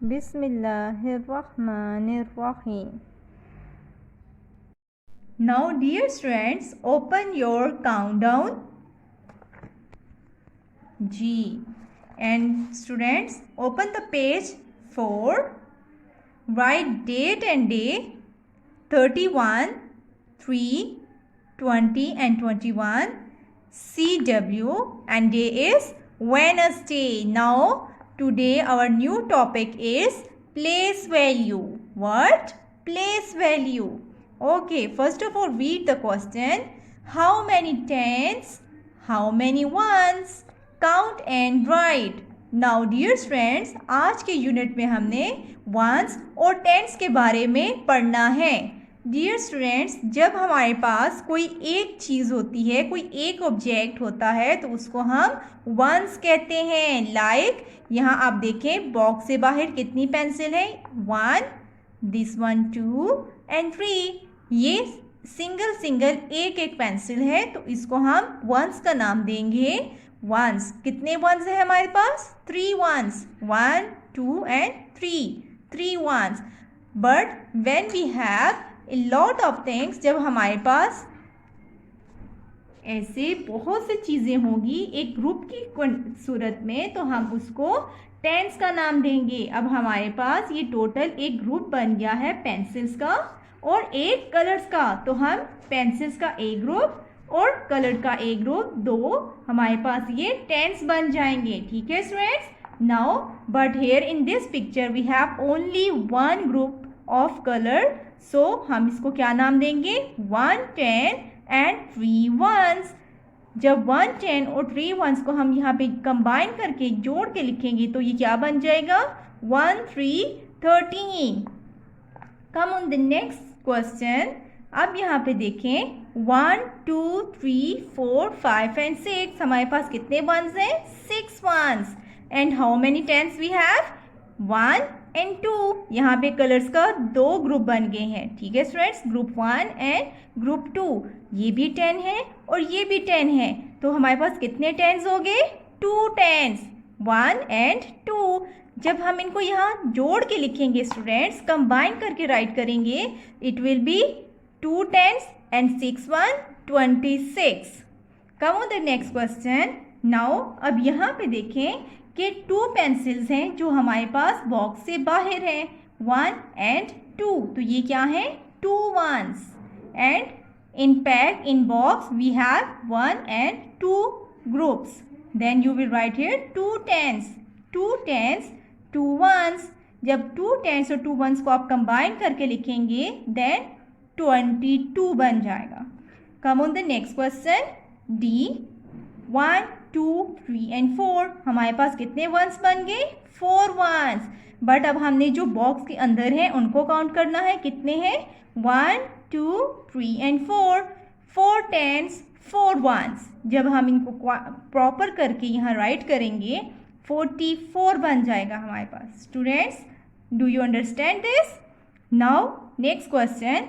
Bismillahirrahmanirrahim. Now, dear students, open your countdown G. And students, open the page 4. Write date and day 31, 3, 20 and 21. CW and day is Wednesday. Now, today our new topic is place value. What? Place value. Okay, first of all read the question. How many tens? How many ones? Count and write. Now dear friends, आज के unit में हमने once और tense के बारे में पढ़ना है. डियर स्टूडेंट्स, जब हमारे पास कोई एक चीज़ होती है, कोई एक ऑब्जेक्ट होता है, तो उसको हम वंस कहते हैं. लाइक यहाँ आप देखें बॉक्स से बाहर कितनी पेंसिल है? 1, दिस 1, 2 एंड 3. ये सिंगल एक एक पेंसिल है, तो इसको हम वंस का नाम देंगे. वंस. कितने वंस है हमारे पास? 3 ones. 1, 2 and 3 ones. But when we have a lot of things, जब हमारे पास ऐसे बहुत सी चीज़ें होंगी एक ग्रुप की सूरत में, तो हम उसको टेंस का नाम देंगे. अब हमारे पास ये टोटल एक ग्रुप बन गया है पेंसिल्स का और एक कलर्स का, तो हम पेंसिल्स का एक ग्रुप और कलर का एक ग्रुप, दो हमारे पास ये टेंस बन जाएंगे. ठीक है students? Now but here in this picture we have only one group of colour, so हम इसको क्या नाम देंगे? 1 10 एंड 3 वंस. जब 1 10 और 3 वंस को हम यहाँ पे कंबाइन करके जोड़ के लिखेंगे तो ये क्या बन जाएगा? 1 3 13. कम ऑन द नेक्स्ट क्वेश्चन. अब यहाँ पे देखें 1 2 3 4 5 एंड 6. हमारे पास कितने वंस हैं? 6 ones. And how many tens we have? 1 and 2. यहाँ पे कलर्स का दो ग्रुप बन गए हैं. ठीक है स्टूडेंट्स? Group 1 and group 2. ये भी 10 है और ये भी 10 है, तो हमारे पास कितने टेंस हो गए? 2 टेंस. 1 एंड 2. जब हम इनको यहाँ जोड़ के लिखेंगे स्टूडेंट्स, कंबाइन करके राइट करेंगे, it will be 2 tens and 6 1 26. Come on the next question. Now अब यहाँ पे देखें कि 2 पेंसिल्स हैं जो हमारे पास बॉक्स से बाहर हैं, 1 एंड 2. तो ये क्या है? 2 ones. And in pack in box we have 1 and 2 groups. Then you will write here 2 tens 2 ones. जब 2 टेंस और 2 वंस को आप कंबाइन करके लिखेंगे देन 22 बन जाएगा. कम on the next question. D 1 2 3 and 4. हमारे पास कितने वंस बन गए? 4 वंस. बट अब हमने जो बॉक्स के अंदर है उनको काउंट करना है. कितने हैं? 1 2 3 एंड 4. 4 tense 4 once. जब हम इनको प्रॉपर करके यहाँ राइट करेंगे 44 बन जाएगा हमारे पास. Students, do you understand this? Now next question.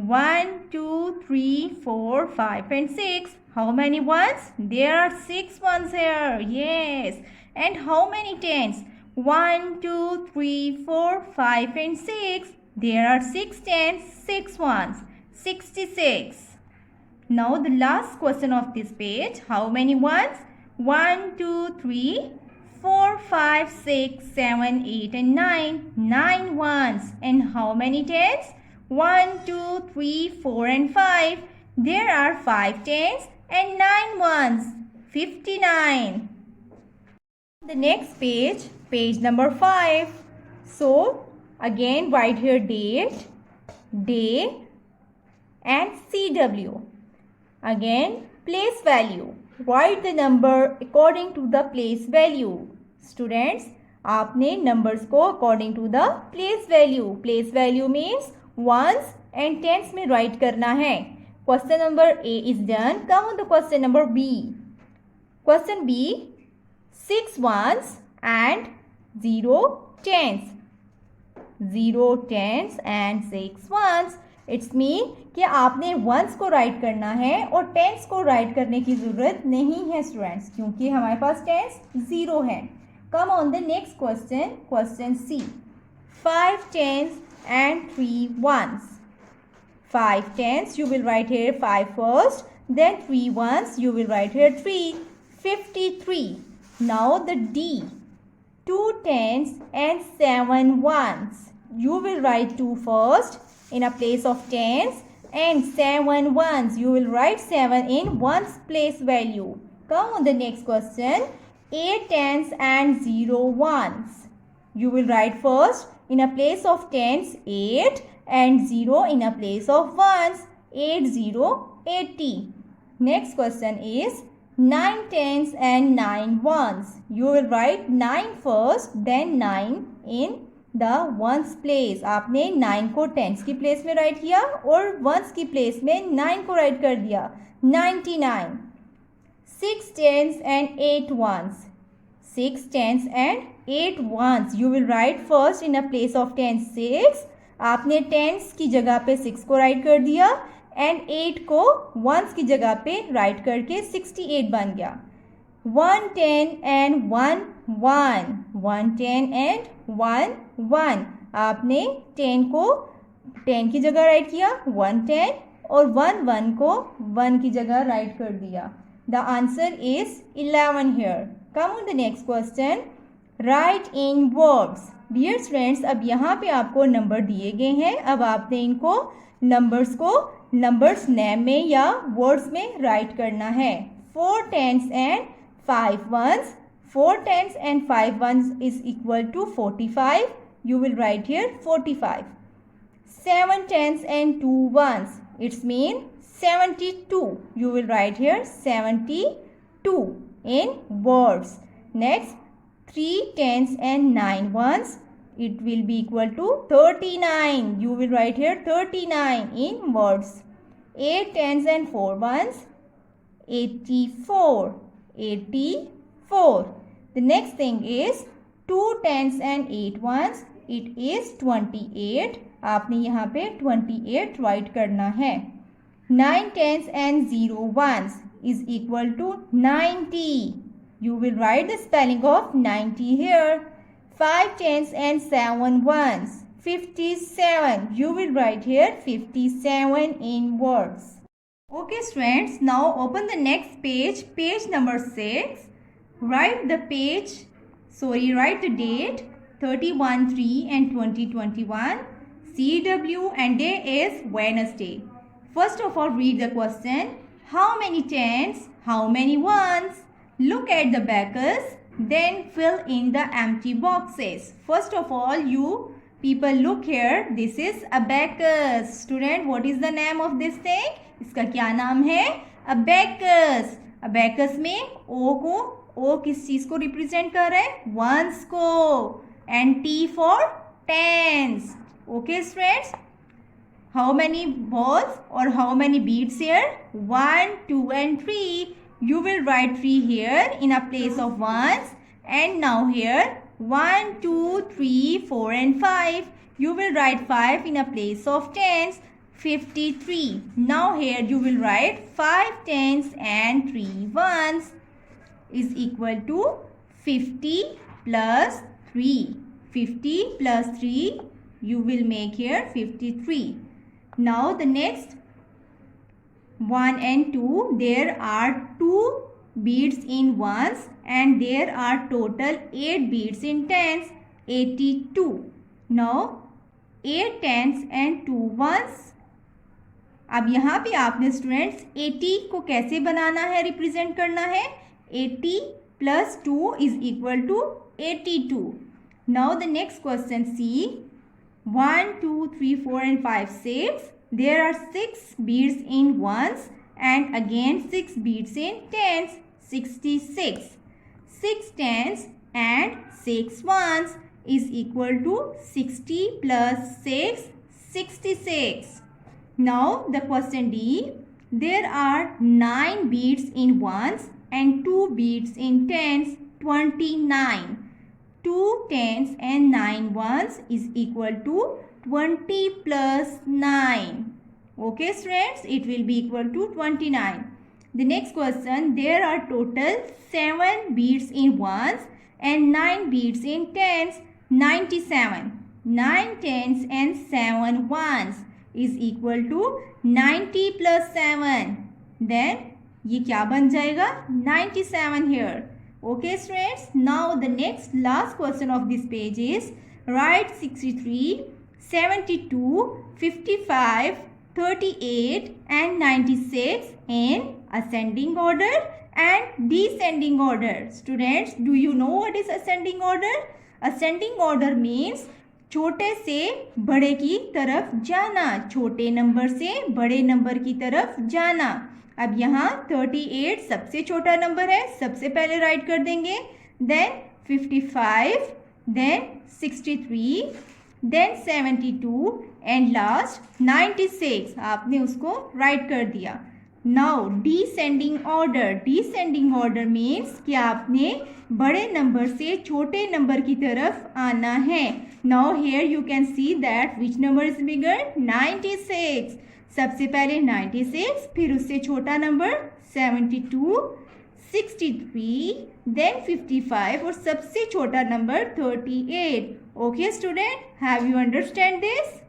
1 2 3 4 5 and 6. How many ones? There are 6 ones here. Yes. And how many tens? 1 2 3 4 5 and 6. There are 6 tens, 6 ones. 66. Now the last question of this page. How many ones? 1 2 3 4 5 6 7 8 and 9. 9 ones. And how many tens? 1 2 3 4 and 5. There are 5 tens and 9 ones. 59. The next page, page number 5. So again write here date, day and CW. Again place value. Write the number according to the place value. Students, आपने numbers को according to the place value. Place value means ones and tens में write करना है. Question number A is done. Come on to question number B. Question B. 6 ones and 0 tens. 0 tens and 6 ones. It's mean कि आपने ones को right करना है और tens को राइट करने की ज़रूरत नहीं है स्टूडेंट्स, क्योंकि हमारे पास tens 0 है. Come on the next question. Question C. 5 tens and 3 ones. 5 tens, you will write here 5 first. Then 3 ones, you will write here 3. 53. Now the D. 2 tens and 7 ones. You will write 2 first in a place of tens, and 7 ones. You will write 7 in ones place value. Come on the next question. 8 tens and 0 ones. You will write first in a place of tens 8 and 0 in a place of ones. 8 0 80. Next question is 9 tens and 9 ones. You will write 9 first, then 9 in the ones place. आपने 9 को tens की place में write किया और ones की place में 9 को write कर दिया. 99. 6 tens and 8 ones. 6 tens and 8 ones. You will write first in a place of tens 6. आपने tens की जगह पे 6 को write कर दिया and 8 को ones की जगह पे write करके 68 बन गया. 1 10 and 1 1. 1 10 and 1 1. आपने 10 को 10 की जगह write किया 1 10 और 1 1 को 1 की जगह write कर दिया. The answer is 11 here. Come on the next question. Write in words. Dear friends, अब यहाँ पे आपको नंबर दिए गए हैं. अब आपने इनको नंबर्स को नंबर्स नेम में या वर्ड्स में राइट करना है. 4 tens and 5 ones. 4 tens and 5 ones is equal to 45. You will write here 45. 7 tens and 2 ones. It's mean 72. You will write here 72 in words. Next, 3 tens and 9 ones. It will be equal to 39. You will write here 39 in words. 8 tens and 4 ones. 84. 84. The next thing is 2 tens and 8 ones. It is 28. आपने यहाँ पे 28 write करना है. 9 tens and 0 ones is equal to 90. You will write the spelling of 90 here. 5 tens and 7 ones. 57. You will write here 57 in words. Okay students, now open the next page, page number 6. Write the the date 31/3 and 2021. CW and day is Wednesday. First of all, read the question. How many tens? How many ones? Look at the backers. Then fill in the empty boxes. First of all, you people look here. This is abacus. Student, what is the name of this thing? इसका क्या नाम है? Abacus. Abacus में O किस चीज को represent कर रहा है? Ones को. And T for tens. Okay, students? How many balls or how many beads here? 1, 2 and 3. You will write 3 here in a place of ones. And now here 1, 2, 3, 4 and 5. You will write 5 in a place of tens. 53. Now here you will write 5 tens and 3 ones is equal to 50 plus 3. 50 plus 3 you will make here 53. Now the next 1 and 2, there are 2 beads in ones and there are total 8 beads in tens, 82. Now 8 tens and 2 ones. अब यहाँ पे आपने students 80 को कैसे बनाना है, represent करना है. 80 plus 2 is equal to 82. Now the next question, see 1, 2, 3, 4 and 5, 6. There are 6 beads in ones and again 6 beads in tens, 66. 6 tens and 6 ones is equal to 60 plus 6, 66. Now the question D. There are 9 beads in ones and 2 beads in tens, 29. 2 tens and 9 ones is equal to 20 plus 9. Okay students, it will be equal to 29. The next question, there are total 7 beads in ones and 9 beats in tens, 97. 9 tens and 7 ones is equal to 90 plus 7. Then ये क्या बन जाएगा? 97 here. Okay students, now the next last question of this page is write 63, 72, 55, 38 and 96 in ascending order and descending order. Students, do you know what is ascending order? Ascending order means छोटे से बड़े की तरफ जाना, छोटे number से बड़े number की तरफ जाना. अब यहाँ 38 सबसे छोटा नंबर है, सबसे पहले राइट कर देंगे. Then 55, then 63, then 72 and last 96. आपने उसको राइट कर दिया. Now descending order. Descending order means कि आपने बड़े नंबर से छोटे नंबर की तरफ आना है. Now here you can see that which number is bigger? 96. सबसे पहले 96, फिर उससे छोटा नंबर 72, 63, देन 55 और सबसे छोटा number 38. Okay student, have you understand this?